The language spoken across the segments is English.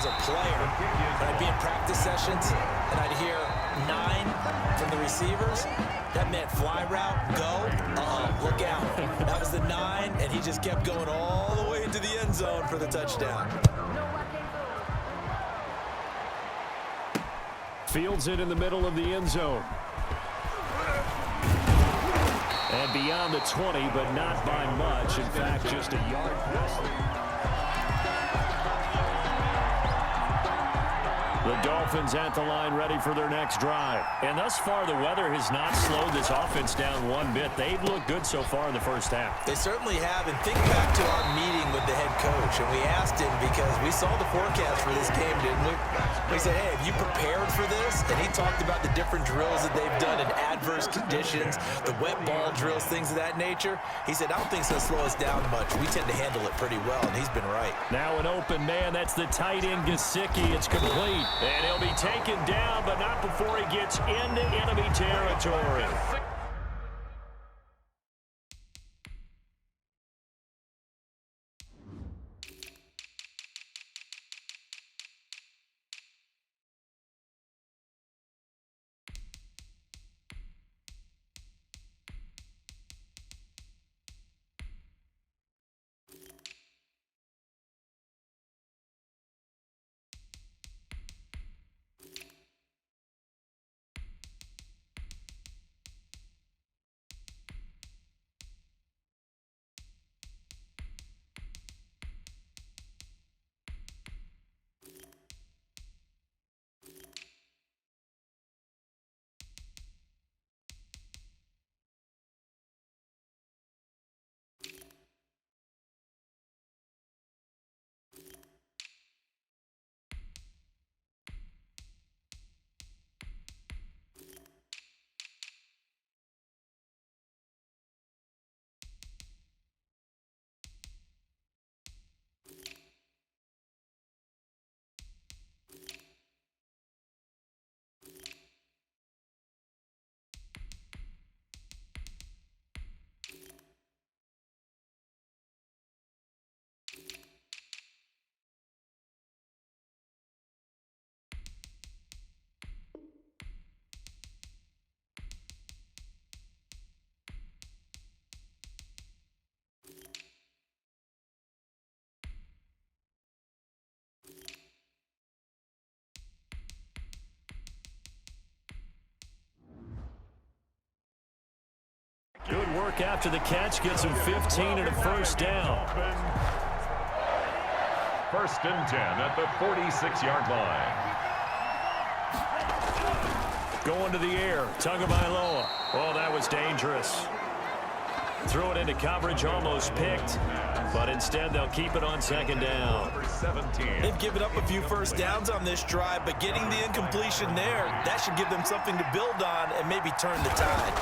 a player, when I'd be in practice sessions and I'd hear 9 from the receivers, that meant fly route, go, look out. That was the 9, and he just kept going all the way into the end zone for the touchdown. Fields it in the middle of the end zone. And beyond the 20, but not by much. In fact, just a yard past. The Dolphins at the line ready for their next drive. And thus far, the weather has not slowed this offense down one bit. They've looked good so far in the first half. They certainly have. And think back to our meeting with the head coach. And we asked him because we saw the forecast for this game, didn't we? We said, hey, have you prepared for this? And he talked about the different drills that they've done in adverse conditions, the wet ball drills, things of that nature. He said, I don't think it's going to slow us down much. We tend to handle it pretty well, and he's been right. Now an open man. That's the tight end, Gesicki. It's complete. And he'll be taken down, but not before he gets into enemy territory. Good work after the catch. Gets him 15 and a first down. First and 10 at the 46-yard line. Going to the air. Tagovailoa. Oh, that was dangerous. Threw it into coverage, almost picked. But instead, they'll keep it on second down. Number 17. They've given up a few first downs on this drive, but getting the incompletion there, that should give them something to build on and maybe turn the tide.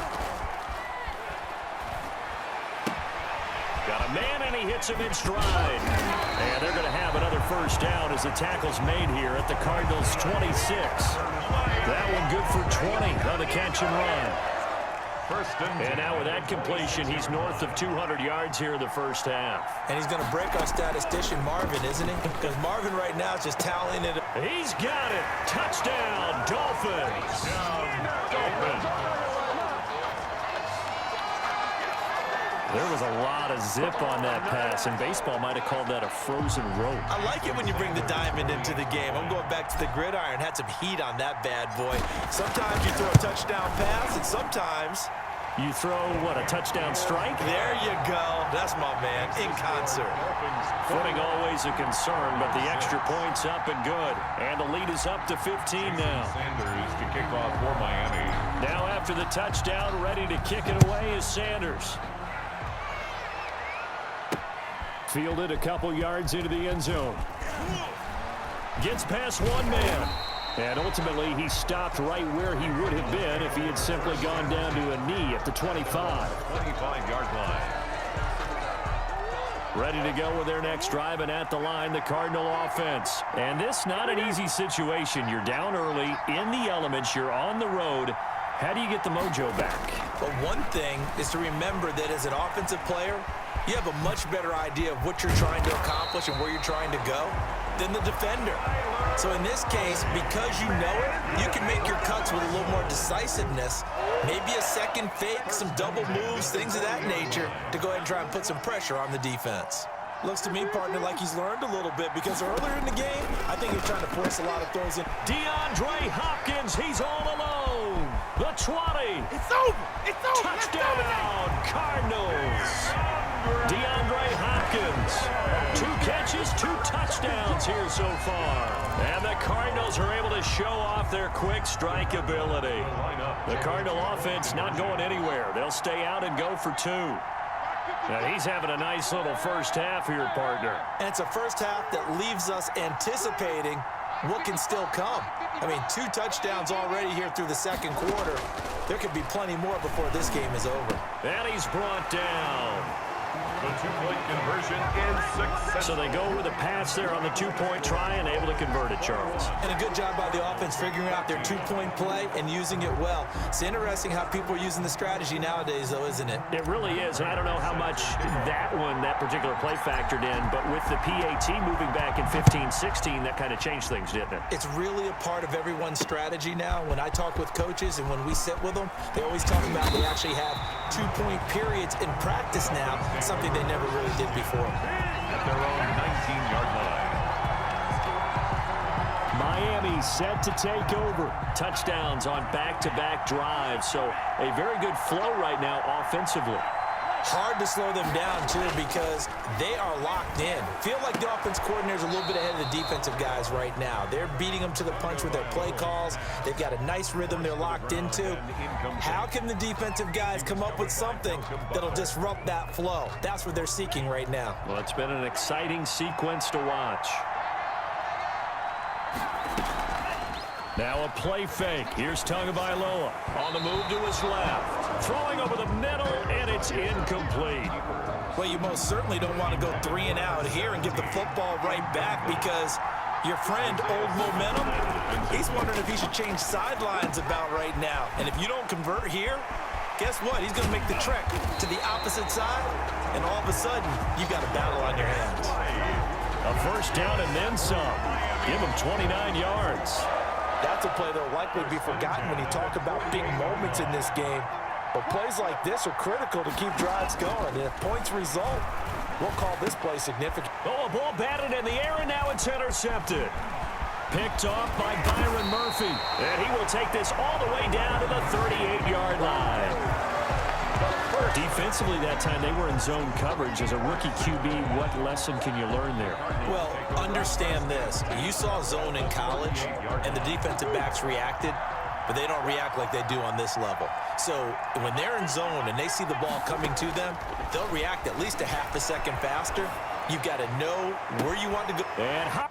Got a man, and he hits him in stride. And they're going to have another first down as the tackle's made here at the Cardinals' 26. That one good for 20 on the catch and run. First and now with that completion, he's north of 200 yards here in the first half. And he's going to break our statistician, Marvin, isn't he? Because Marvin right now is just tallying it. He's got it. Touchdown, Dolphins. Dolphins. There was a lot of zip on that pass, and baseball might have called that a frozen rope. I like it when you bring the diamond into the game. I'm going back to the gridiron. Had some heat on that bad boy. Sometimes you throw a touchdown pass, and sometimes you throw, what, a touchdown strike? There you go. That's my man, in concert. Footing always a concern, but the extra point's up and good. And the lead is up to 15 now. Sanders to kick off for Miami. Now after the touchdown, ready to kick it away is Sanders. Fielded a couple yards into the end zone. Gets past one man. And ultimately, he stopped right where he would have been if he had simply gone down to a knee at the 25. 25-yard line. Ready to go with their next drive, and at the line, the Cardinal offense. And this not an easy situation. You're down early, in the elements, you're on the road. How do you get the mojo back? But one thing is to remember that as an offensive player, you have a much better idea of what you're trying to accomplish and where you're trying to go. than the defender. So in this case, because you know it, you can make your cuts with a little more decisiveness, maybe a second fake, some double moves, things of that nature, to go ahead and try and put some pressure on the defense. Looks to me, partner, like he's learned a little bit, because earlier in the game, I think he was trying to force a lot of throws in. DeAndre Hopkins, he's all alone. The 20. It's over. It's over. Touchdown, Cardinals. DeAndre Hopkins. 2 catches, 2 touchdowns here so far. And the Cardinals are able to show off their quick strike ability. The Cardinal offense not going anywhere. They'll stay out and go for 2. Now he's having a nice little first half here, partner. And it's a first half that leaves us anticipating what can still come. I mean, 2 touchdowns already here through the second quarter. There could be plenty more before this game is over. And he's brought down. The 2-point conversion is successful. So they go with a pass there on the 2-point try and able to convert it, Charles. And a good job by the offense figuring out their 2-point play and using it well. It's interesting how people are using the strategy nowadays, though, isn't it? It really is, and I don't know how much that particular play factored in, but with the PAT moving back in 15-16, that kind of changed things, didn't it? It's really a part of everyone's strategy now. When I talk with coaches and when we sit with them, they always talk about they actually have 2-point periods in practice now, something they never really did before. At their own 19-yard line. Miami set to take over. Touchdowns on back-to-back drives, so a very good flow right now offensively. Hard to slow them down, too, because they are locked in. Feel like the offense coordinator is a little bit ahead of the defensive guys right now. They're beating them to the punch with their play calls. They've got a nice rhythm they're locked into. How can the defensive guys come up with something that'll disrupt that flow? That's what they're seeking right now. Well, it's been an exciting sequence to watch. Now a play fake. Here's Tagovailoa on the move to his left. Throwing over the middle, and it's incomplete. Well, you most certainly don't want to go 3 and out here and give the football right back, because your friend, Old Momentum, he's wondering if he should change sidelines about right now. And if you don't convert here, guess what? He's going to make the trek to the opposite side, and all of a sudden, you've got a battle on your hands. A first down and then some. Give him 29 yards. That's a play that will likely be forgotten when you talk about big moments in this game. But plays like this are critical to keep drives going. And if points result, we'll call this play significant. Oh, a ball batted in the air, and now it's intercepted. Picked off by Byron Murphy. And he will take this all the way down to the 38-yard line. Defensively that time, they were in zone coverage. As a rookie QB, what lesson can you learn there? Well, understand this. You saw zone in college, and the defensive backs reacted, but they don't react like they do on this level. So when they're in zone and they see the ball coming to them, they'll react at least a half a second faster. You've got to know where you want to go. And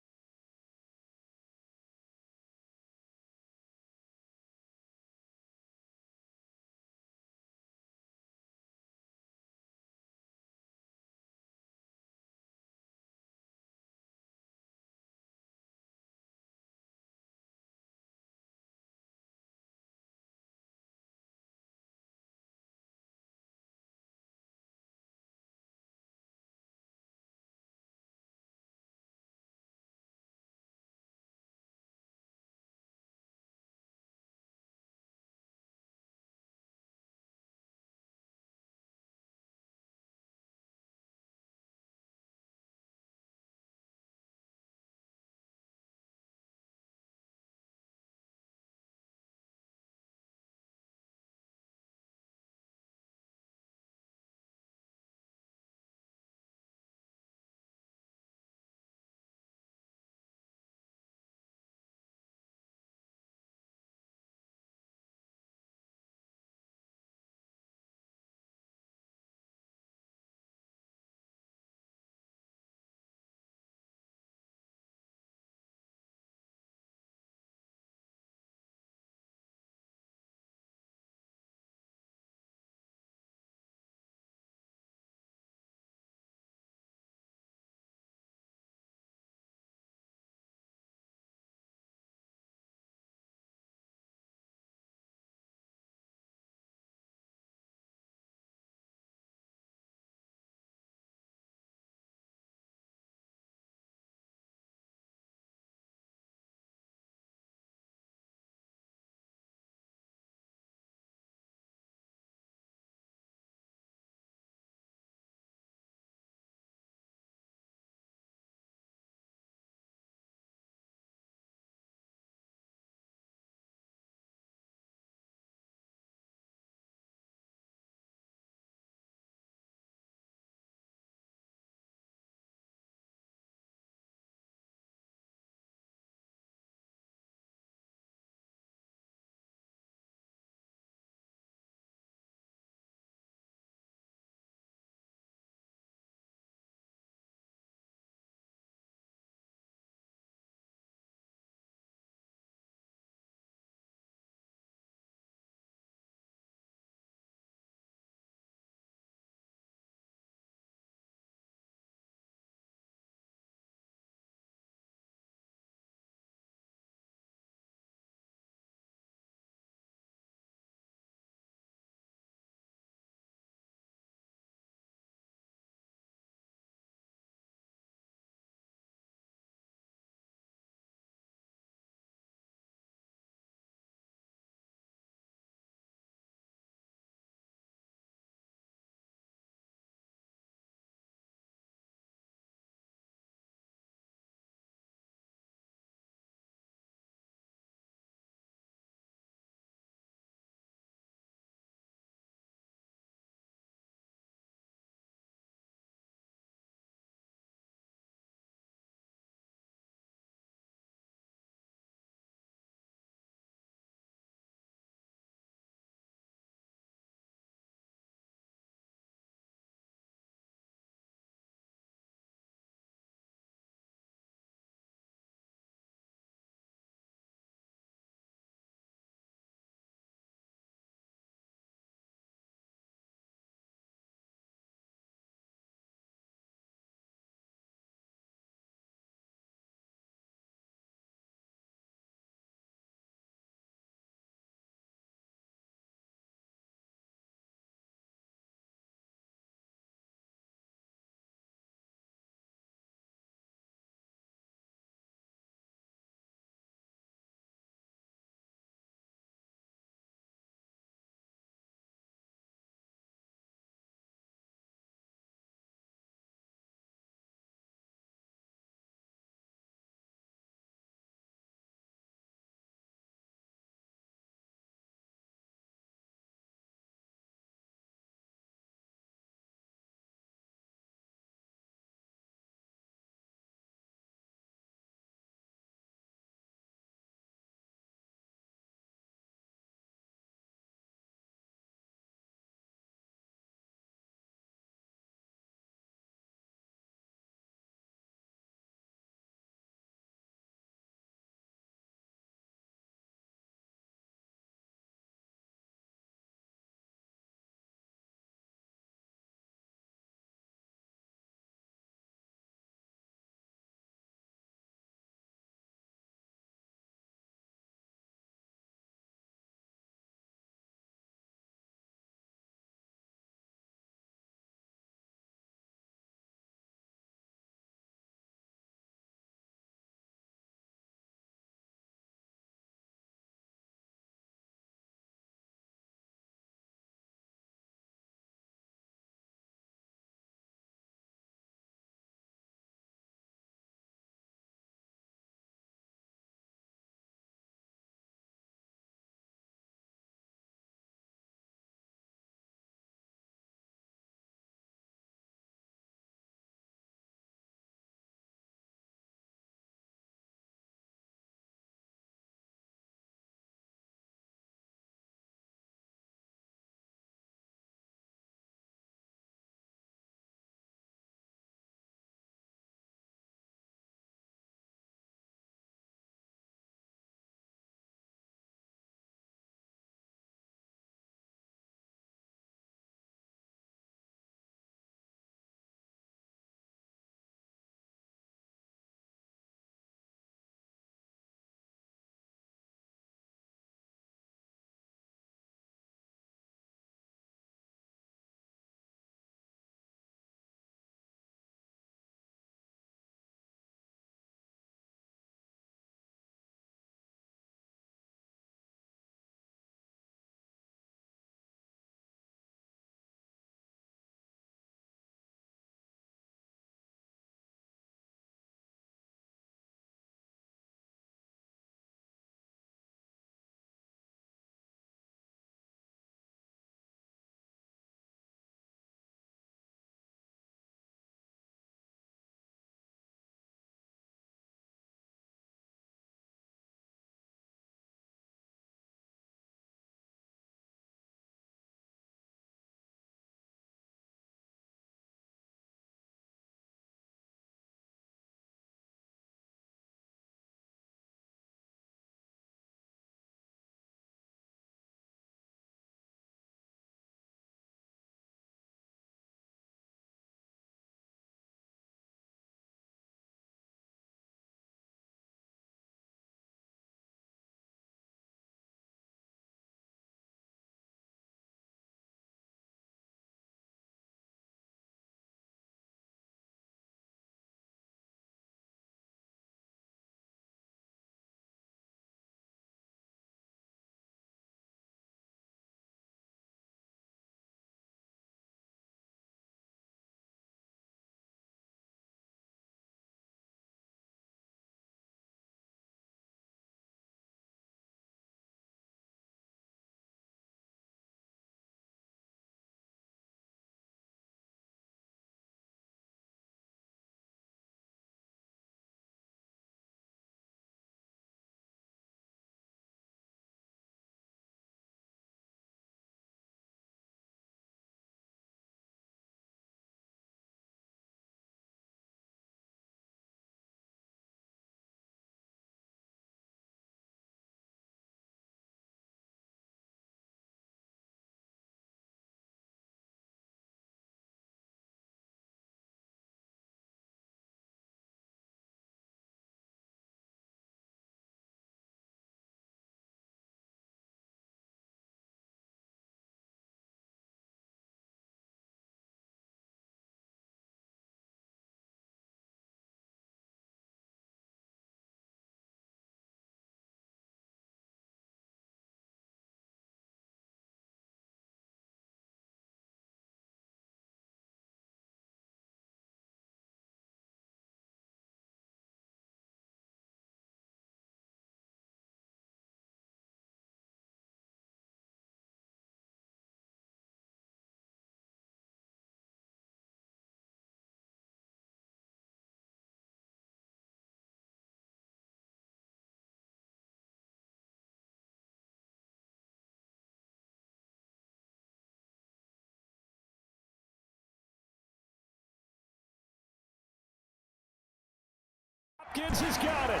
Hopkins has got it.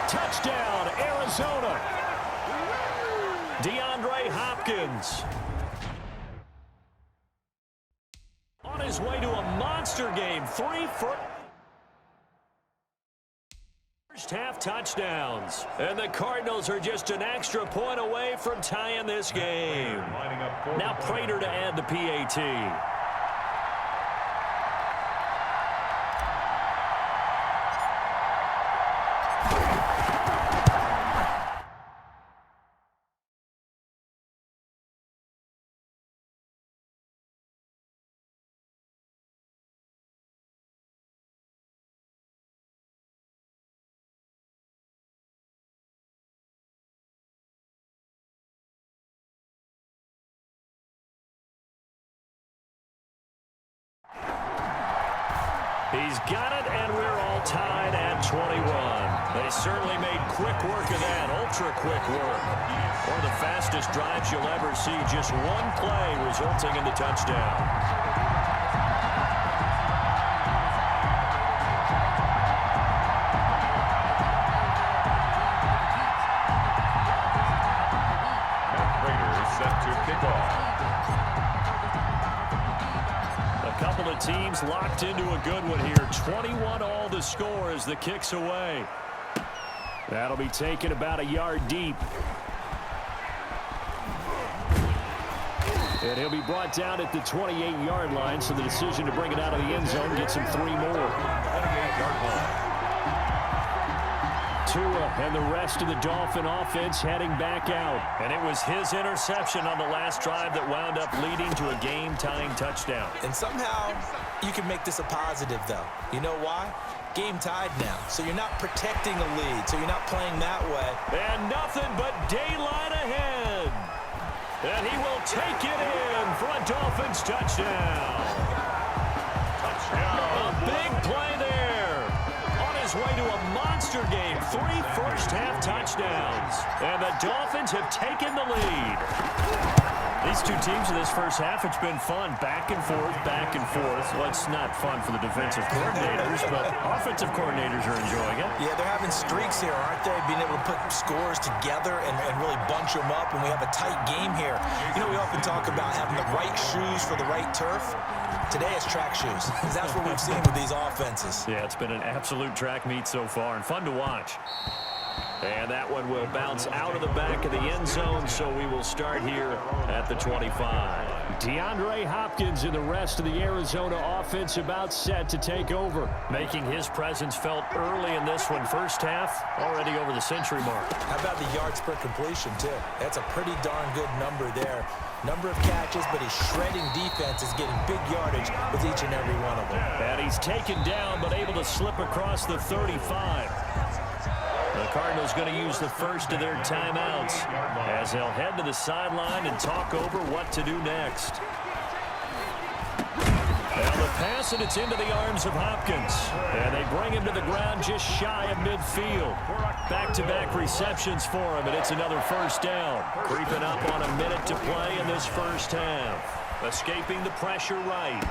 Touchdown, Arizona. DeAndre Hopkins on his way to a monster game. 3 first half touchdowns. And the Cardinals are just an extra point away from tying this game. Now Prater to add the PAT. He's got it, and we're all tied at 21. They certainly made quick work of that, ultra-quick work. One of the fastest drives you'll ever see, just one play resulting in the touchdown. Prater set to kick off. Couple of teams locked into a good one here. 21 all to score as the kick's away. That'll be taken about a yard deep. And he'll be brought down at the 28-yard line, so the decision to bring it out of the end zone gets him 3 more. 28-yard line. Tua and the rest of the Dolphin offense heading back out. And it was his interception on the last drive that wound up leading to a game-tying touchdown. And somehow you can make this a positive, though. You know why? Game tied now, so you're not protecting a lead, so you're not playing that way. And nothing but daylight ahead. And he will take it in for a Dolphins touchdown. A big play there. On his way to a monster game. 3 first-half touchdowns. And the Dolphins have taken the lead. These two teams in this first half, it's been fun. Back and forth, back and forth. Well, it's not fun for the defensive coordinators, but offensive coordinators are enjoying it. Yeah, they're having streaks here, aren't they? Being able to put scores together and really bunch them up, and we have a tight game here. You know, we often talk about having the right shoes for the right turf. Today it's track shoes. That's what we've seen with these offenses. Yeah, it's been an absolute track meet so far, and fun to watch. And that one will bounce out of the back of the end zone, so we will start here at the 25. DeAndre Hopkins and the rest of the Arizona offense about set to take over. Making his presence felt early in this one. First half, already over the century mark. How about the yards per completion, too? That's a pretty darn good number there. Number of catches, but his shredding defense is getting big yardage with each and every one of them. And he's taken down, but able to slip across the 35. The Cardinals going to use the first of their timeouts as they'll head to the sideline and talk over what to do next. Now the pass, and it's into the arms of Hopkins. And they bring him to the ground just shy of midfield. Back-to-back receptions for him, and it's another first down. Creeping up on a minute to play in this first half. Escaping the pressure right.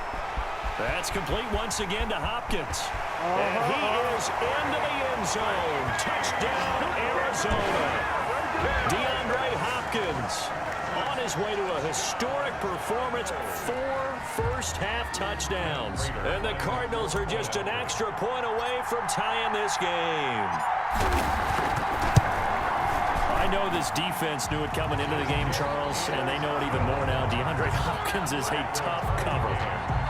That's complete once again to Hopkins. And he is into the end zone. Touchdown, Arizona. DeAndre Hopkins on his way to a historic performance. 4 first-half touchdowns. And the Cardinals are just an extra point away from tying this game. I know this defense knew it coming into the game, Charles, and they know it even more now. DeAndre Hopkins is a tough cover.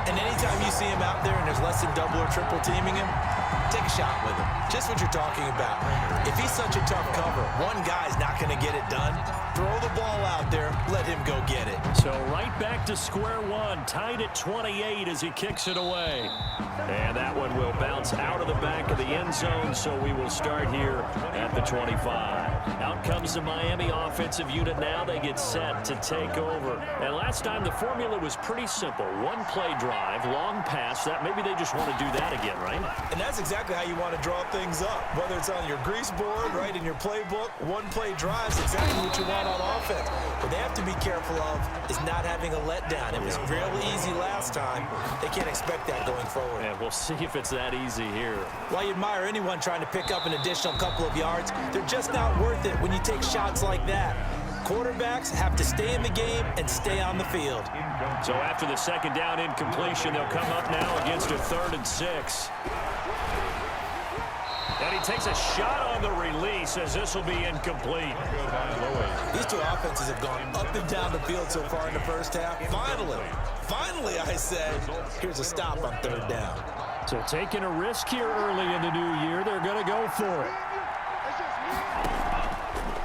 And anytime you see him out there and there's less than double or triple teaming him, take a shot with him. Just what you're talking about. If he's such a tough cover, one guy's not going to get it done. Throw the ball out there. Let him go get it. So right back to square one. Tied at 28 as he kicks it away. And that one will bounce out of the back of the end zone, so we will start here at the 25. Out comes the Miami offensive unit now. They get set to take over. And last time the formula was pretty simple. One play drive, long pass. That maybe they just want to do that again, right? And that's exactly how you want to draw things up. Whether it's on your grease board, right, in your playbook, one play drive is exactly what you want on offense. What they have to be careful of is not having a letdown. It was real easy last time. They can't expect that going forward. And we'll see if it's that easy here. While you admire anyone trying to pick up an additional couple of yards, they're just not worth it when you take shots like that. Quarterbacks have to stay in the game and stay on the field. So after the second down incompletion, they'll come up now against a 3rd and 6. And he takes a shot on the release as this will be incomplete. These two offenses have gone up and down the field so far in the first half. Finally, I say, here's a stop on 3rd down. So taking a risk here early in the new year, they're going to go for it.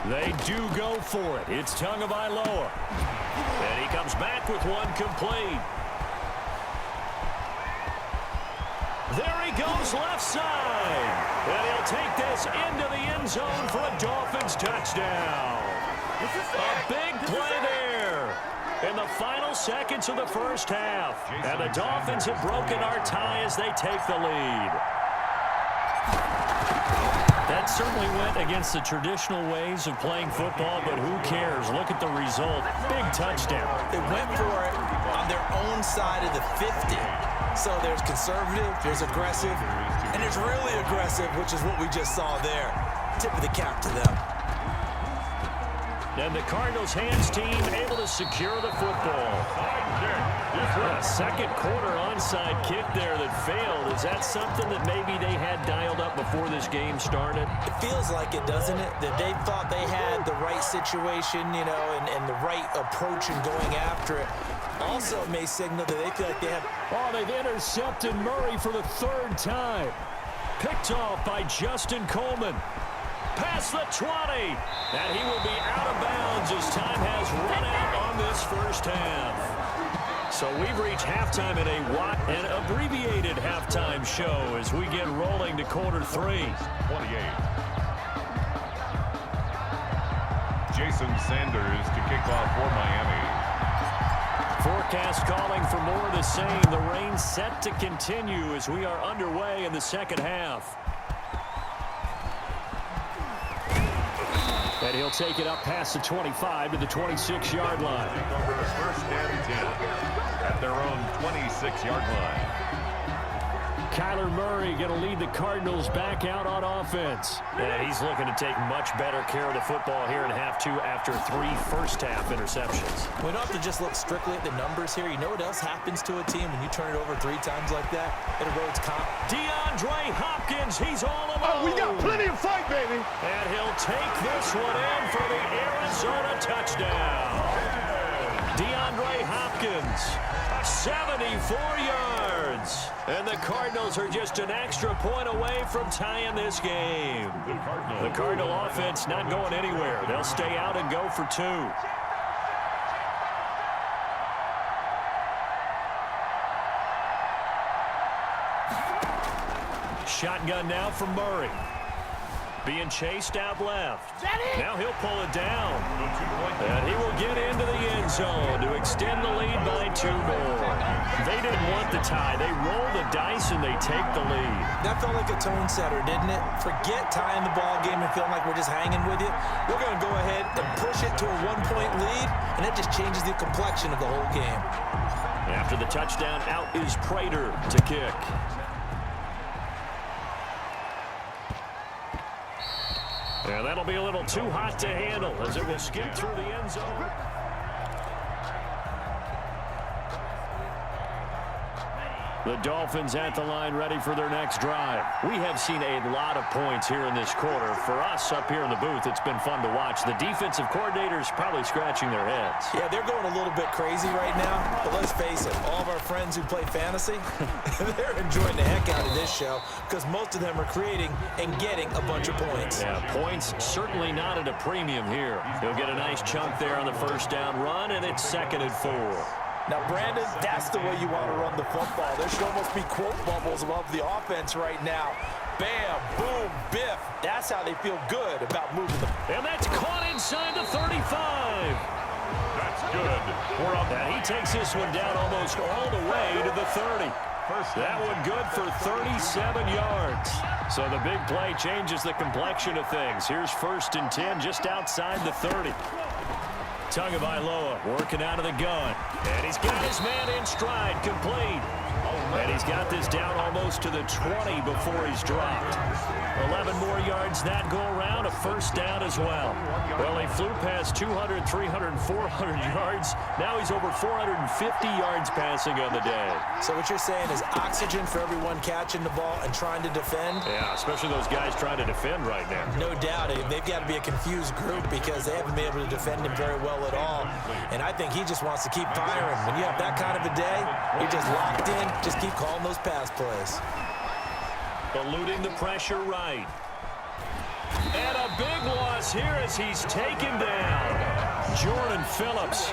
They do go for it. It's Tagovailoa. And he comes back with one complete. There he goes left side. And he'll take this into the end zone for a Dolphins touchdown. A big play there in the final seconds of the first half. And the Dolphins have broken our tie as they take the lead. That certainly went against the traditional ways of playing football, but who cares? Look at the result. Big touchdown. They went for it on their own side of the 50. So there's conservative, there's aggressive, and there's really aggressive, which is what we just saw there. Tip of the cap to them. And the Cardinals' hands team able to secure the football. A second quarter onside kick there that failed. Is that something that maybe they had dialed up before this game started? It feels like it, doesn't it? That they thought they had the right situation, you know, and the right approach in going after it. Also may signal that they feel like they have... Oh, they've intercepted Murray for the 3rd time. Picked off by Justin Coleman. Past the 20. And he will be out of bounds as time has run out on this first half. So we've reached halftime in an abbreviated halftime show as we get rolling to quarter 3. 28. Jason Sanders to kick off for Miami. Forecast calling for more of the same. The rain set to continue as we are underway in the second half. And he'll take it up past the 25 to the 26-yard line. First and 10 at their own 26-yard line. Kyler Murray going to lead the Cardinals back out on offense. And he's looking to take much better care of the football here in half 2 after 3 first-half interceptions. We don't have to just look strictly at the numbers here. You know what else happens to a team when you turn it over 3 times like that? It erodes confidence. DeAndre Hopkins, he's all alone. Oh, we got plenty of fight, baby. And he'll take this one in for the Arizona touchdown. DeAndre Hopkins, 74 yards. And the Cardinals are just an extra point away from tying this game. The Cardinal offense not going anywhere. They'll stay out and go for 2. Shotgun now from Murray. Being chased out left. Now he'll pull it down. And he will get into the end zone to extend the lead by 2 more. They didn't want the tie. They roll the dice and they take the lead. That felt like a tone setter, didn't it? Forget tying the ball game and feeling like we're just hanging with you. We're going to go ahead and push it to a 1-point lead, and that just changes the complexion of the whole game. After the touchdown, out is Prater to kick. And that'll be a little too hot to handle as it will skip through the end zone. The Dolphins at the line ready for their next drive. We have seen a lot of points here in this quarter. For us up here in the booth, it's been fun to watch. The defensive coordinators probably scratching their heads. Yeah, they're going a little bit crazy right now. But let's face it, all of our friends who play fantasy, they're enjoying the heck out of this show because most of them are creating and getting a bunch of points. Yeah, points certainly not at a premium here. He'll get a nice chunk there on the first down run, and it's 2nd and 4. Now, Brandon, that's the way you want to run the football. There should almost be quote bubbles above the offense right now. bam, boom, biff. That's how they feel good about moving the ball. And that's caught inside the 35. That's good. And he takes this one down almost all the way to the 30. That one good for 37 yards. So the big play changes the complexion of things. Here's 1st and 10 just outside the 30. Tagovailoa working out of the gun. And he's got his man in stride, complete. And he's got this down almost to the 20 before he's dropped. 11 more yards that go around, a 1st down as well. Well, he flew past 200, 300, 400 yards. Now he's over 450 yards passing on the day. So what you're saying is oxygen for everyone catching the ball and trying to defend? Yeah, especially those guys trying to defend right now. No doubt. They've got to be a confused group because they haven't been able to defend him very well at all. And I think he just wants to keep firing. When you have that kind of a day, you're just locked in. Just keep calling those pass plays. Eluding the pressure right. And a big loss here as he's taken down. Jordan Phillips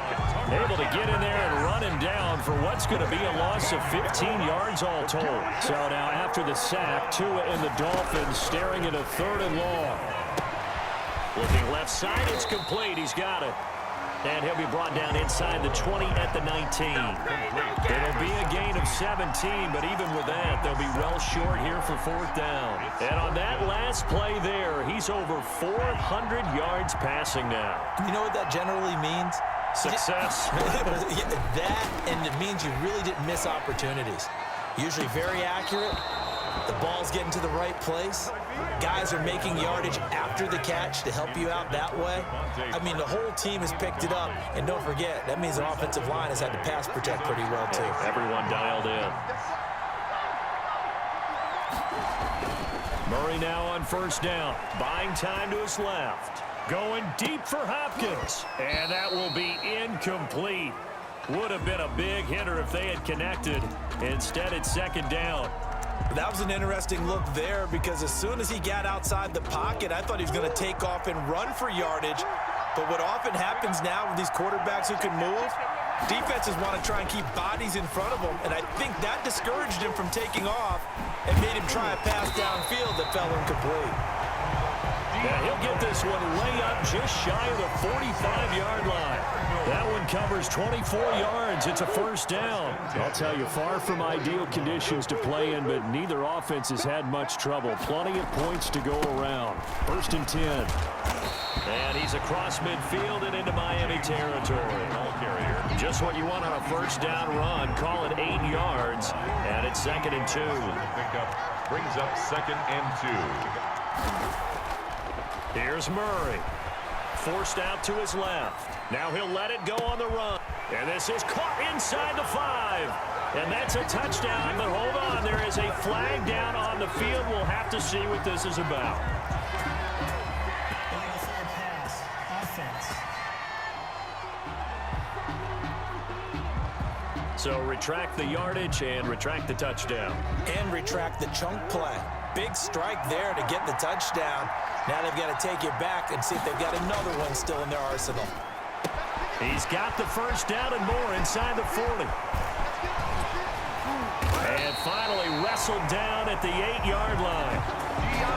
able to get in there and run him down for what's going to be a loss of 15 yards all told. So now after the sack, Tua and the Dolphins staring at a 3rd and long. Looking left side, it's complete. He's got it. And he'll be brought down inside the 20 at the 19. It'll be a gain of 17, but even with that, they'll be well short here for 4th down. And on that last play there, he's over 400 yards passing now. You know what that generally means? Success. That, and it means you really didn't miss opportunities. Usually very accurate. The ball's getting to the right place. Guys are making yardage after the catch to help you out that way. I mean, the whole team has picked it up. And don't forget, that means the offensive line has had to pass protect pretty well, too. Everyone dialed in. Murray now on 1st down. Buying time to his left. Going deep for Hopkins. And that will be incomplete. Would have been a big hitter if they had connected. Instead, it's 2nd down. That was an interesting look there because as soon as he got outside the pocket, I thought he was going to take off and run for yardage. But what often happens now with these quarterbacks who can move, defenses want to try and keep bodies in front of them, and I think that discouraged him from taking off and made him try a pass downfield that fell incomplete. Yeah, he'll get this one way up just shy of the 45-yard line. That one covers 24 yards. It's a 1st down. I'll tell you, far from ideal conditions to play in, but neither offense has had much trouble. Plenty of points to go around. 1st and 10. And he's across midfield and into Miami territory. Just what you want on a 1st down run. Call it 8 yards, and it's 2nd and 2. Brings up 2nd and 2. Here's Murray. Forced out to his left. Now he'll let it go on the run. And this is caught inside the 5. And that's a touchdown. But hold on, there is a flag down on the field. We'll have to see what this is about. So retract the yardage and retract the touchdown. And retract the chunk play. Big strike there to get the touchdown. Now they've got to take it back and see if they've got another one still in their arsenal. He's got the 1st down and more inside the 40. And finally wrestled down at the 8-yard line.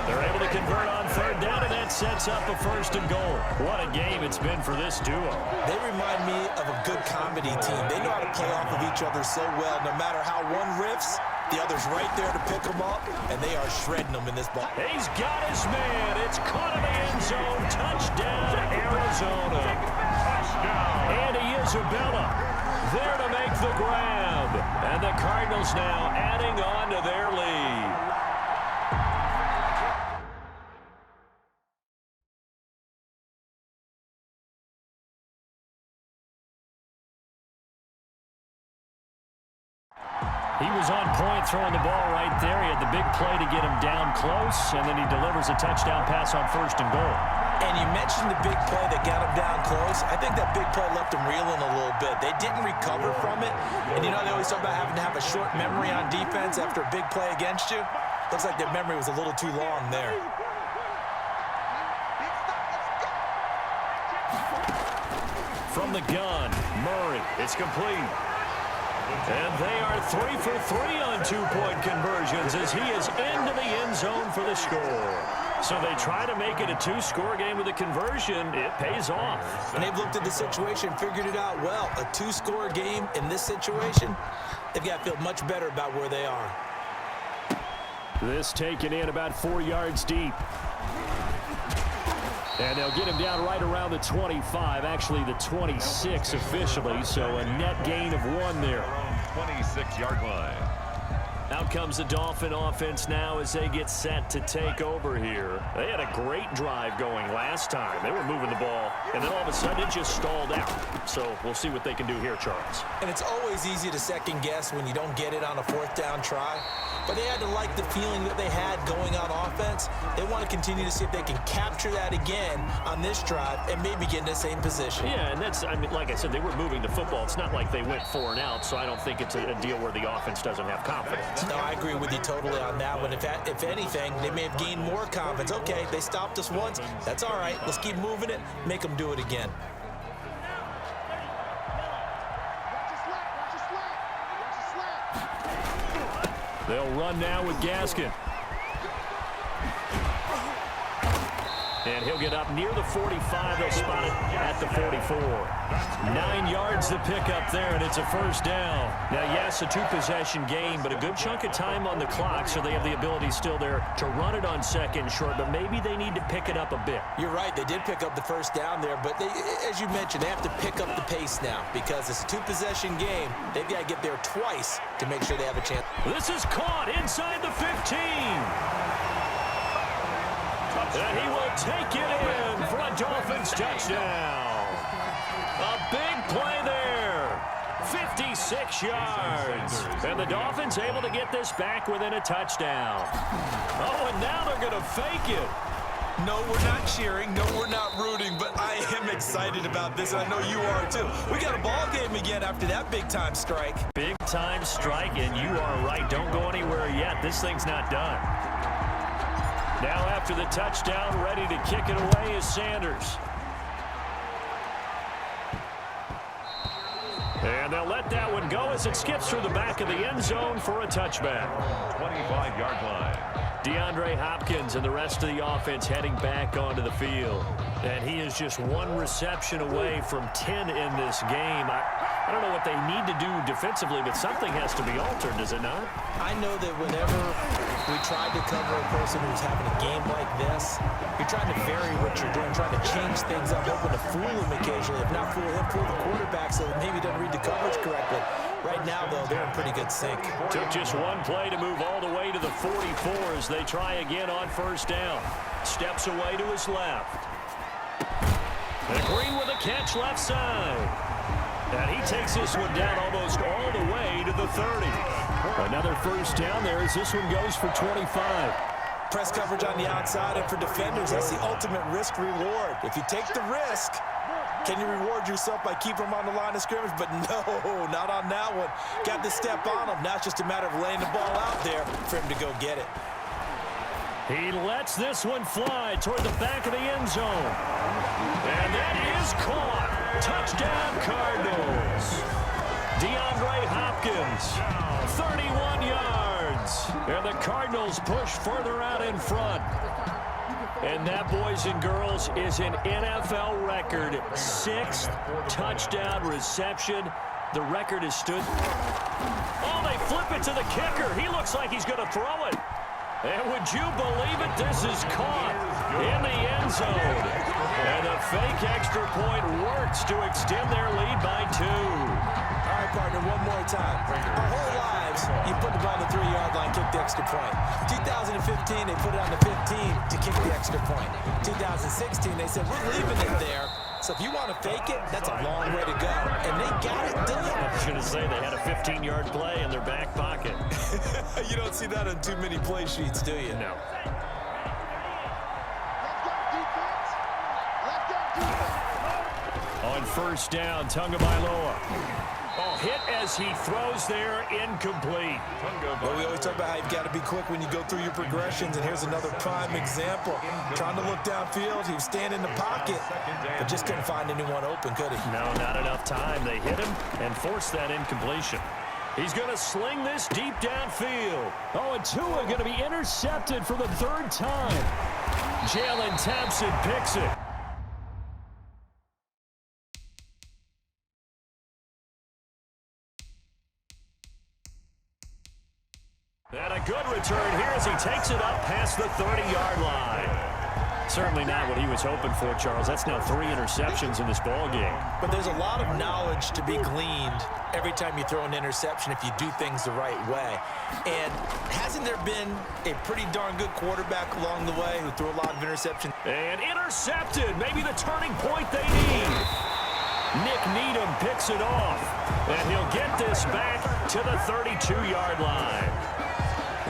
They're able to convert on 3rd down, and that sets up a 1st and goal. What a game it's been for this duo. They remind me of a good comedy team. They know how to play off of each other so well. No matter how one riffs, the other's right there to pick them up, and they are shredding them in this ball. He's got his man. It's caught in the end zone. Touchdown, Arizona. Andy Isabella there to make the grab. And the Cardinals now adding on to their lead. He was on point throwing the ball right there. He had the big play to get him down close, and then he delivers a touchdown pass on 1st and goal. And you mentioned the big play that got him down close. I think that big play left him reeling a little bit. They didn't recover from it. And you know they always talk about having to have a short memory on defense after a big play against you. Looks like their memory was a little too long there. From the gun, Murray. It's complete. And they are 3 for 3 on two-point conversions as he is into the end zone for the score. So they try to make it a two-score game with a conversion. It pays off. And they've looked at the situation, figured it out well. A two-score game in this situation, they've got to feel much better about where they are. This taken in about 4 yards deep. And they'll get him down right around the 25, actually the 26 officially, so a net gain of 1 there. 26-yard line. Out comes the Dolphin offense now as they get set to take over here. They had a great drive going last time. They were moving the ball, and then all of a sudden it just stalled out. So we'll see what they can do here, Charles. And it's always easy to second guess when you don't get it on a fourth down try. But they had to like the feeling that they had going on offense. They want to continue to see if they can capture that again on this drive and maybe get in the same position. Yeah, and that's, I mean, like I said, they were moving the football. It's not like they went 4 and out, so I don't think it's a deal where the offense doesn't have confidence. No, I agree with you totally on that one. If anything, they may have gained more confidence. Okay, they stopped us once. That's all right. Let's keep moving it. Make them do it again. They'll run now with Gaskin. And he'll get up near the 45. They'll spot it at the 44. 9 yards to pick up there, and it's a first down. Now, yes, a two-possession game, but a good chunk of time on the clock, so they have the ability still there to run it on second and short, but maybe they need to pick it up a bit. You're right. They did pick up the first down there, but they, as you mentioned, they have to pick up the pace now because it's a two-possession game. They've got to get there twice to make sure they have a chance. This is caught inside the 15. And he will take it in for a Dolphins touchdown. A big play there. 56 yards. And the Dolphins able to get this back within a touchdown. Oh, and now they're going to fake it. No, we're not cheering. No, we're not rooting, but I am excited about this, and I know you are too. We got a ball game again after that big-time strike. Big-time strike, and you are right. Don't go anywhere yet. This thing's not done. Now after the touchdown, ready to kick it away is Sanders. And they'll let that one go as it skips through the back of the end zone for a touchback. 25-yard line. DeAndre Hopkins and the rest of the offense heading back onto the field. And he is just 1 reception away from 10 in this game. I don't know what they need to do defensively, but something has to be altered, does it not? I know that whenever we tried to cover a person who's having a game like this, you're trying to vary what you're doing, trying to change things up, hoping to fool him occasionally. If not fool him, fool the quarterback so that maybe he doesn't read the coverage correctly. Right now, though, they're in pretty good sync. Took just 1 play to move all the way to the 44 as they try again on first down. Steps away to his left. And Green with a catch left side. And he takes this one down almost all the way to the 30. Another first down there as this one goes for 25. Press coverage on the outside, and for defenders, that's the ultimate risk-reward. If you take the risk, can you reward yourself by keeping them on the line of scrimmage? But no, not on that one. Got to step on them. Now it's just a matter of laying the ball out there for him to go get it. He lets this one fly toward the back of the end zone. And that is caught. Touchdown, Cardinals. DeAndre Hopkins, 31 yards. And the Cardinals push further out in front. And that, boys and girls, is an NFL record 6th touchdown reception. The record is stood. Oh, they flip it to the kicker. He looks like he's going to throw it. And would you believe it? This is caught in the end zone. And the fake extra point works to extend their lead by 2. All right, partner, one more time. Our whole lives, you put the ball on the 3-yard line, kick the extra point. 2015, they put it on the 15 to kick the extra point. 2016, they said, we're leaving it there. So if you want to fake it, that's a long way to go. And they got it done. I was going to say they had a 15-yard play in their back pocket. You don't see that on too many play sheets, do you? No. On first down, Tagovailoa. Oh, hit as he throws there, incomplete. Well, we always talk about how you've got to be quick when you go through your progressions, and here's another prime example. Trying to look downfield, he was standing in the pocket, but just couldn't find anyone open, could he? No, not enough time. They hit him and forced that incompletion. He's going to sling this deep downfield. Oh, and Tua going to be intercepted for the third time. Jalen Thompson picks it. And a good return here as he takes it up past the 30-yard line. Certainly not what he was hoping for, Charles. That's now 3 interceptions in this ball game. But there's a lot of knowledge to be gleaned every time you throw an interception if you do things the right way. And hasn't there been a pretty darn good quarterback along the way who threw a lot of interceptions? And intercepted. Maybe the turning point they need. Nick Needham picks it off. And he'll get this back to the 32-yard line.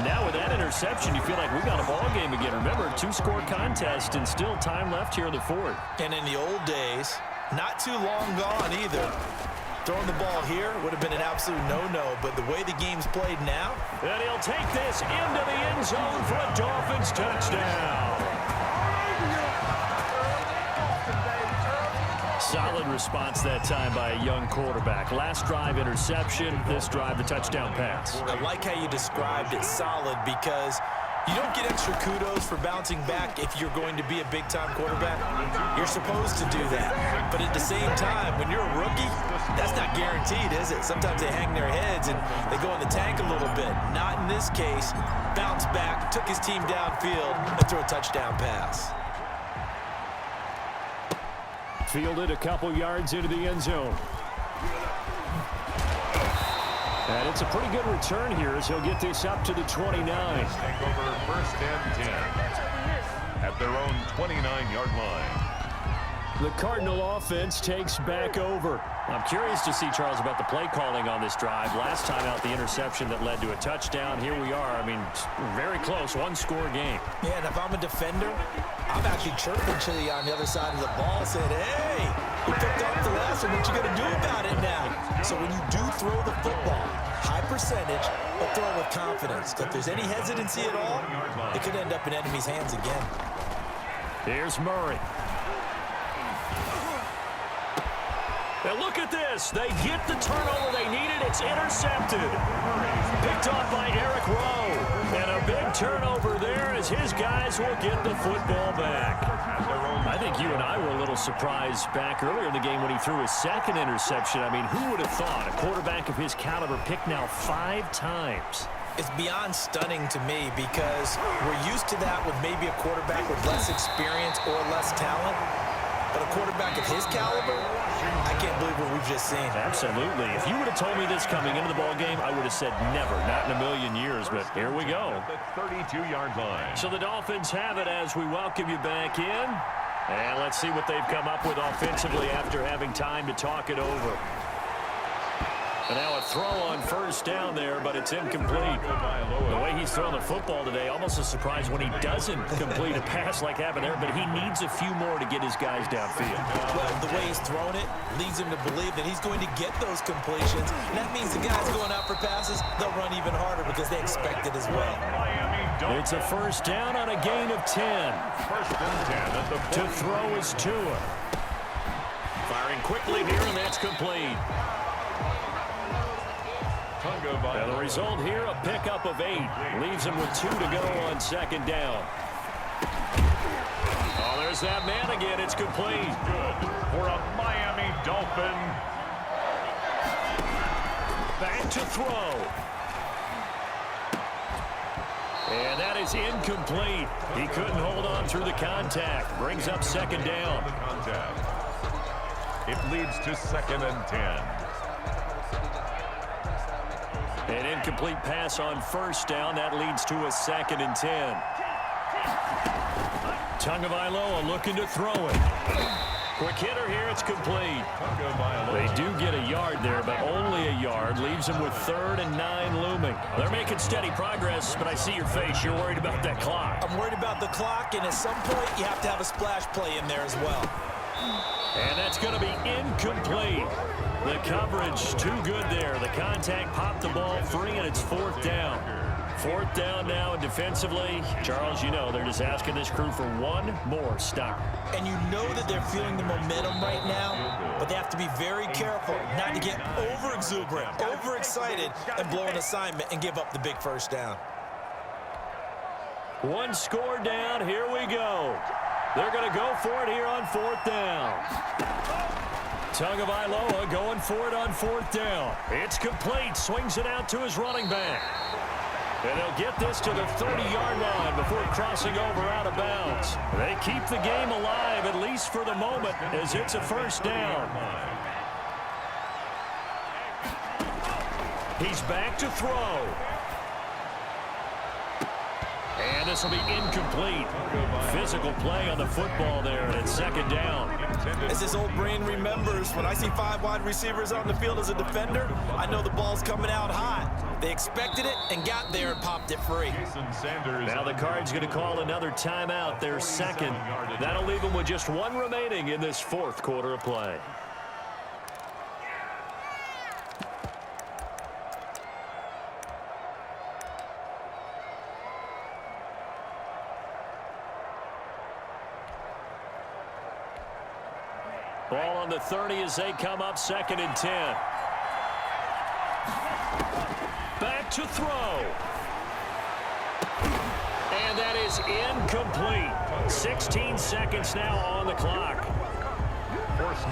Now with that interception, you feel like we got a ball game again. Remember, 2-score contest and still time left here in the fourth. And in the old days, not too long gone either. Throwing the ball here would have been an absolute no-no, but the way the game's played now. And he'll take this into the end zone for a Dolphins touchdown. Solid response that time by a young quarterback. Last drive, interception. This drive, the touchdown pass. I like how you described it, solid, because you don't get extra kudos for bouncing back if you're going to be a big-time quarterback. You're supposed to do that. But at the same time, when you're a rookie, that's not guaranteed, is it? Sometimes they hang their heads and they go in the tank a little bit. Not in this case. Bounced back, took his team downfield, and threw a touchdown pass. Fielded a couple yards into the end zone. And it's a pretty good return here as he'll get this up to the 29. Take over 1st and 10 at their own 29-yard line. The Cardinal offense takes back over. I'm curious to see, Charles, about the play calling on this drive. Last time out, the interception that led to a touchdown. Here we are. I mean, very close, 1-score game. Yeah, and if I'm a defender, I'm actually chirping Chili on the other side of the ball, saying, hey, you picked up the last one. What you going to do about it now? So when you do throw the football, high percentage, but throw it with confidence. If there's any hesitancy at all, it could end up in enemy's hands again. Here's Murray. And look at this. They get the turnover they needed. It's intercepted. Picked off by Eric Rowe. And a big turnover there as his guys will get the football back. I think you and I were a little surprised back earlier in the game when he threw his second interception. I mean, who would have thought a quarterback of his caliber picked now 5 times? It's beyond stunning to me because we're used to that with maybe a quarterback with less experience or less talent. But a quarterback of his caliber, I can't believe what we've just seen. Absolutely. If you would have told me this coming into the ball game, I would have said never, not in a million years. But here we go. The 32-yard line. So the Dolphins have it as we welcome you back in. And let's see what they've come up with offensively after having time to talk it over. And now a throw on 1st down there, but it's incomplete. The way he's throwing the football today, almost a surprise when he doesn't complete a pass like happened there, but he needs a few more to get his guys downfield. Well, the way he's thrown it leads him to believe that he's going to get those completions. And that means the guys going out for passes, they'll run even harder because they expect it as well. It's a 1st down on a gain of 10. 1st and 10 at the to throw is Tua. Firing quickly here, and that's complete. And the result here, a pickup of 8. Leaves him with 2 to go on 2nd down. Oh, there's that man again. It's complete. Good for a Miami Dolphin. Back to throw. And that is incomplete. He couldn't hold on through the contact. Brings up 2nd down. It leads to 2nd and 10. An incomplete pass on 1st down. That leads to a 2nd and 10. Tagovailoa looking to throw it. Quick hitter here. It's complete. They do get a yard there, but only a yard. Leaves them with 3rd and 9 looming. They're making steady progress, but I see your face. You're worried about that clock. I'm worried about the clock, and at some point, you have to have a splash play in there as well. And that's going to be incomplete. The coverage too good there. The contact popped the ball free, and it's 4th down. 4th down now, and defensively, Charles, you know, they're just asking this crew for one more stop. And you know that they're feeling the momentum right now, but they have to be very careful not to get over-exuberant, overexcited, and blow an assignment and give up the big first down. One score down. Here we go. They're going to go for it here on 4th down. Tagovailoa going for it on 4th down. It's complete. Swings it out to his running back. And they'll get this to the 30-yard line before crossing over out of bounds. They keep the game alive, at least for the moment, as it's a first down. He's back to throw. And this will be incomplete. Physical play on the football there, and it's 2nd down. As his old brain remembers, when I see 5 wide receivers on the field as a defender, I know the ball's coming out hot. They expected it and got there and popped it free. Now the Cards going to call another timeout, their 2nd. That'll leave them with just 1 remaining in this 4th quarter of play. Ball on the 30 as they come up 2nd and 10. Back to throw. And that is incomplete. 16 seconds now on the clock.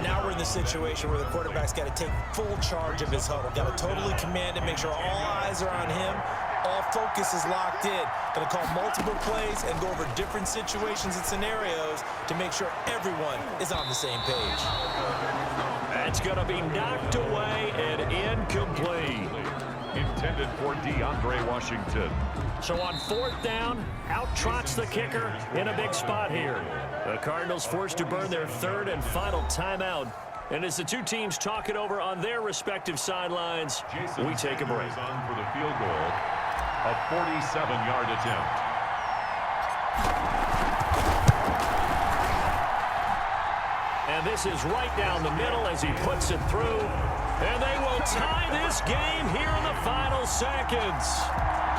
Now we're in the situation where the quarterback's got to take full charge of his huddle. Got to totally command it, make sure all eyes are on him. All focus is locked in. Going to call multiple plays and go over different situations and scenarios to make sure everyone is on the same page. That's going to be knocked away and incomplete. Intended for DeAndre Washington. So on 4th down, out trots the kicker in a big spot here. The Cardinals forced to burn their 3rd and final timeout. And as the two teams talk it over on their respective sidelines, we take a break. On for the field goal, a 47-yard attempt. And this is right down the middle as he puts it through. And they will tie this game here in the final seconds.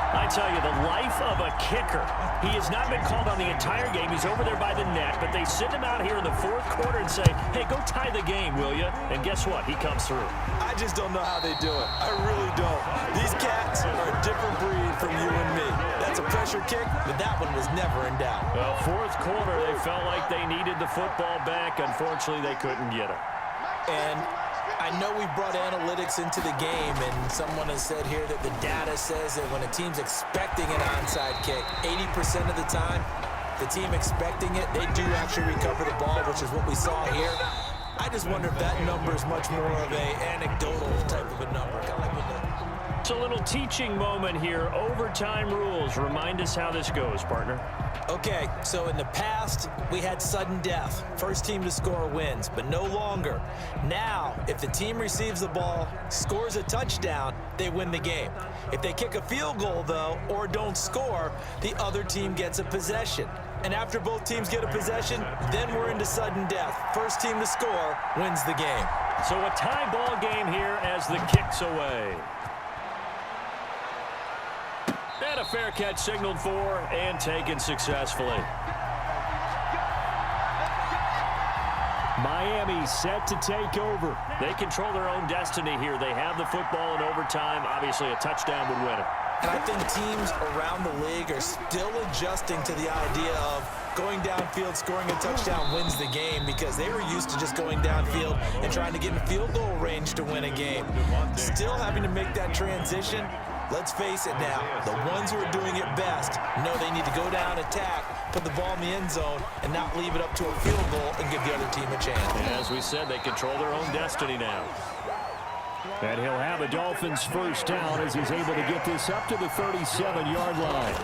I tell you, the life of a kicker. He has not been called on the entire game. He's over there by the net, but they send him out here in the 4th quarter and say, hey, go tie the game, will you? And guess what? He comes through. I just don't know how they do it. I really don't. These cats are a different breed from you and me. That's a pressure kick, but that one was never in doubt. Well, 4th quarter, they felt like they needed the football back. Unfortunately, they couldn't get it. And I know we brought analytics into the game, and someone has said here that the data says that when a team's expecting an onside kick, 80% of the time, the team expecting it, they do actually recover the ball, which is what we saw here. I just wonder if that number is much more of a anecdotal type of a number. Kind of like it's a little teaching moment here. Overtime rules. Remind us how this goes, partner. Okay, so in the past, we had sudden death. First team to score wins, but no longer. Now, if the team receives the ball, scores a touchdown, they win the game. If they kick a field goal, though, or don't score, the other team gets a possession. And after both teams get a possession, then we're into sudden death. First team to score wins the game. So a tie ball game here as the kick's away. And a fair catch signaled for and taken successfully. Miami set to take over. They control their own destiny here. They have the football in overtime. Obviously, a touchdown would win it. And I think teams around the league are still adjusting to the idea of going downfield, scoring a touchdown wins the game, because they were used to just going downfield and trying to get in field goal range to win a game. Still having to make that transition. Let's face it now, the ones who are doing it best know they need to go down, attack, put the ball in the end zone, and not leave it up to a field goal and give the other team a chance. And as we said, they control their own destiny now. And he'll have a Dolphins first down as he's able to get this up to the 37-yard line.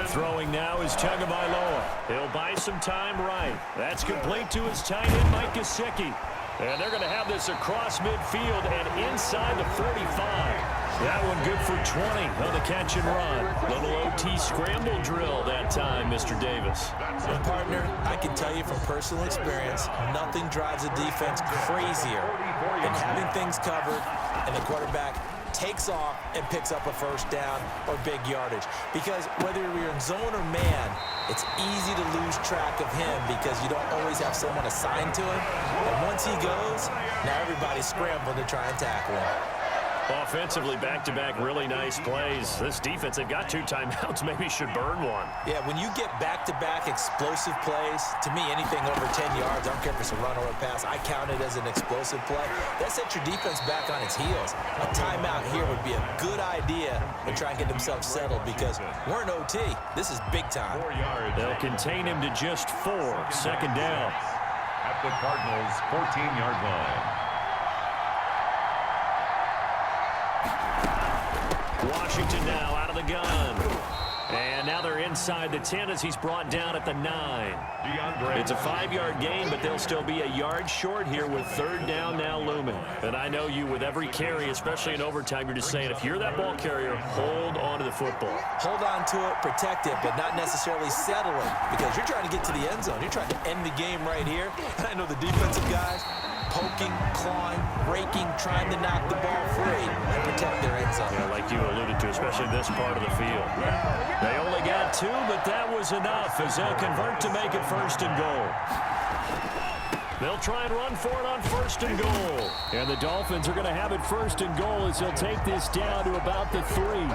Throwing now is Tagovailoa. He'll buy some time right. That's complete to his tight end, Mike Gesicki. And they're going to have this across midfield and inside the 45. That one good for 20 on the catch and run. Little OT scramble drill that time, Mr. Davis. And partner, I can tell you from personal experience, nothing drives a defense crazier than having things covered and the quarterback takes off and picks up a first down or big yardage. Because whether you're in zone or man, it's easy to lose track of him because you don't always have someone assigned to him. And once he goes, now everybody's scrambling to try and tackle him. Offensively, back-to-back really nice plays. This defense, they've got 2 timeouts, maybe should burn one. Yeah, when you get back-to-back explosive plays, to me, anything over 10 yards, I don't care if it's a run or a pass, I count it as an explosive play. That sets your defense back on its heels. A timeout here would be a good idea to try and get themselves settled because we're in OT. This is big time. 4 yards. They'll contain him to just 4. Second down. At the Cardinals' 14-yard line. Washington now out of the gun. And now they're inside the 10 as he's brought down at the 9. It's a 5-yard gain, but they'll still be a yard short here with third down now looming. And I know you, with every carry, especially in overtime, you're just saying, if you're that ball carrier, hold on to the football. Hold on to it, protect it, but not necessarily settle it because you're trying to get to the end zone. You're trying to end the game right here. I know the defensive guys poking, clawing, raking, trying to knock the ball free and protect their end zone. Yeah, like you alluded to, especially this part of the field. They only got 2, but that was enough as they'll convert to make it first and goal. They'll try and run for it on first and goal. And the Dolphins are going to have it first and goal as they'll take this down to about the 3.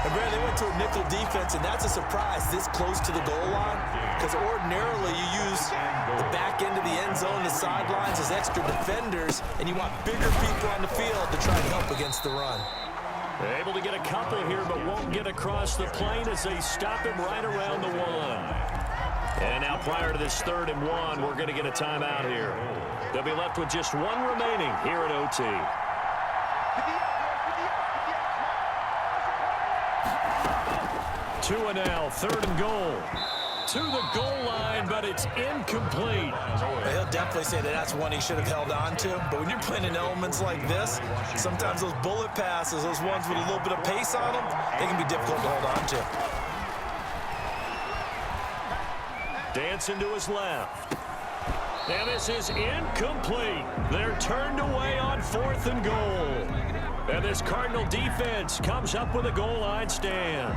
And Brad, they went to a nickel defense, and that's a surprise this close to the goal line because ordinarily you use the back end of the end zone, the sidelines as extra defenders, and you want bigger people on the field to try and help against the run. They're able to get a couple here, but won't get across the plane as they stop him right around the 1. And now prior to this 3rd and 1, we're going to get a timeout here. They'll be left with just 1 remaining here at OT. Two and now, 3rd and goal. To the goal line, but it's incomplete. He'll definitely say that that's one he should have held on to. But when you're playing in elements like this, sometimes those bullet passes, those ones with a little bit of pace on them, they can be difficult to hold on to. Dancing to his left. And this is incomplete. They're turned away on 4th and goal. And this Cardinal defense comes up with a goal line stand.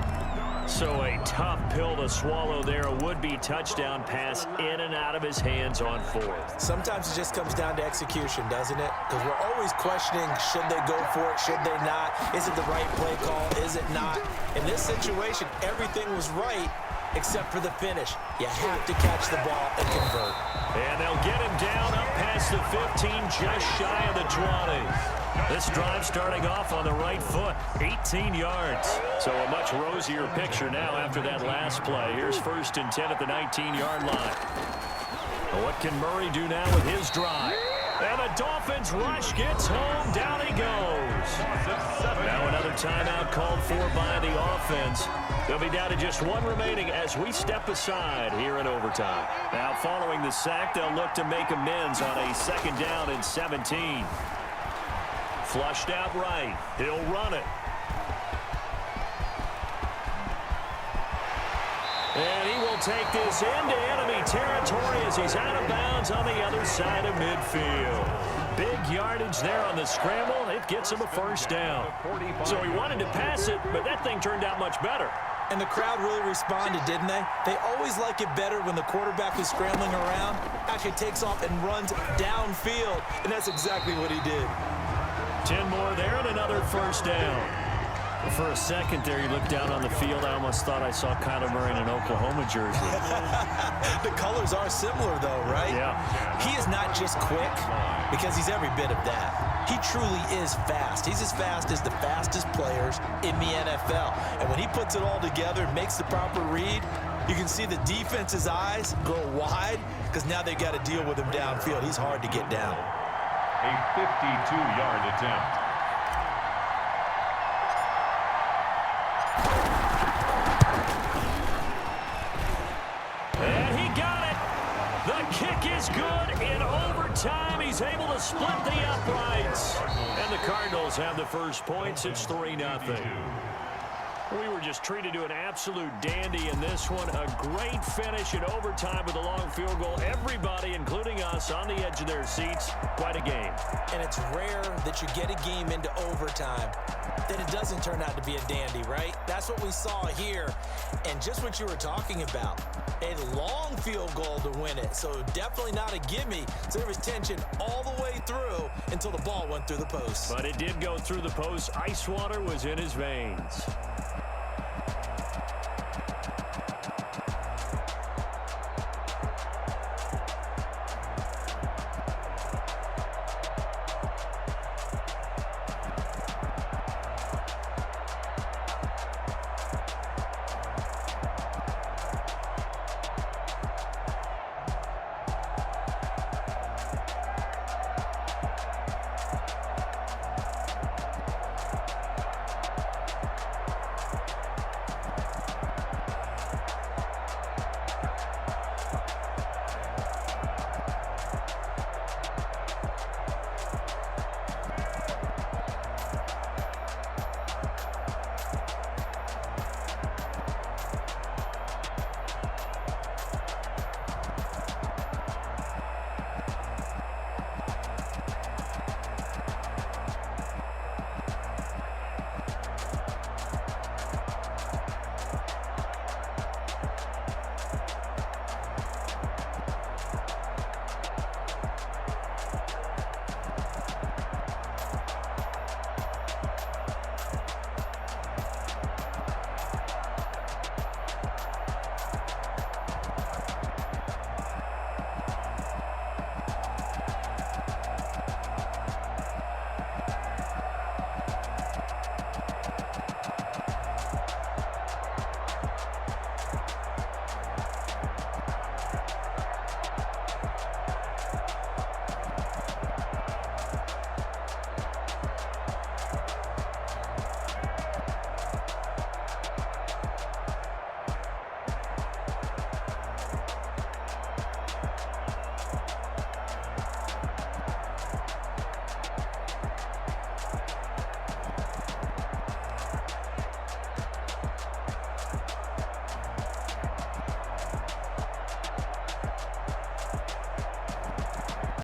So a tough pill to swallow there. A would-be touchdown pass in and out of his hands on 4th. Sometimes it just comes down to execution, doesn't it? Because we're always questioning, should they go for it, should they not? Is it the right play call, is it not? In this situation, everything was right except for the finish. You have to catch the ball and convert. And they'll get him down up past the 15, just shy of the 20. This drive starting off on the right foot, 18 yards. So a much rosier picture now after that last play. Here's 1st and 10 at the 19-yard line. What can Murray do now with his drive? And the Dolphins rush gets home. Down he goes. Now another timeout called for by the offense. They'll be down to just 1 remaining as we step aside here in overtime. Now following the sack, they'll look to make amends on a 2nd down and 17. Flushed out right. He'll run it. And he will take this into enemy territory as he's out of bounds on the other side of midfield. Big yardage there on the scramble. It gets him a first down. So he wanted to pass it, but that thing turned out much better. And the crowd really responded, didn't they? They always like it better when the quarterback who's scrambling around actually takes off and runs downfield. And that's exactly what he did. 10 more there and another first down. For a second there, you looked down on the field. I almost thought I saw Kyler Murray in an Oklahoma jersey. The colors are similar, though, right? Yeah. He is not just quick, because he's every bit of that. He truly is fast. He's as fast as the fastest players in the NFL. And when he puts it all together and makes the proper read, you can see the defense's eyes go wide, because now they've got to deal with him downfield. He's hard to get down. A 52-yard attempt. And he got it. The kick is good in overtime. He's able to split the uprights. And the Cardinals have the first points. It's 3-0. We were just treated to an absolute dandy in this one. A great finish in overtime with a long field goal. Everybody, including us, on the edge of their seats. Quite a game. And it's rare that you get a game into overtime that it doesn't turn out to be a dandy, right? That's what we saw here. And just what you were talking about, a long field goal to win it. So definitely not a gimme. So there was tension all the way through until the ball went through the post. But it did go through the post. Ice water was in his veins.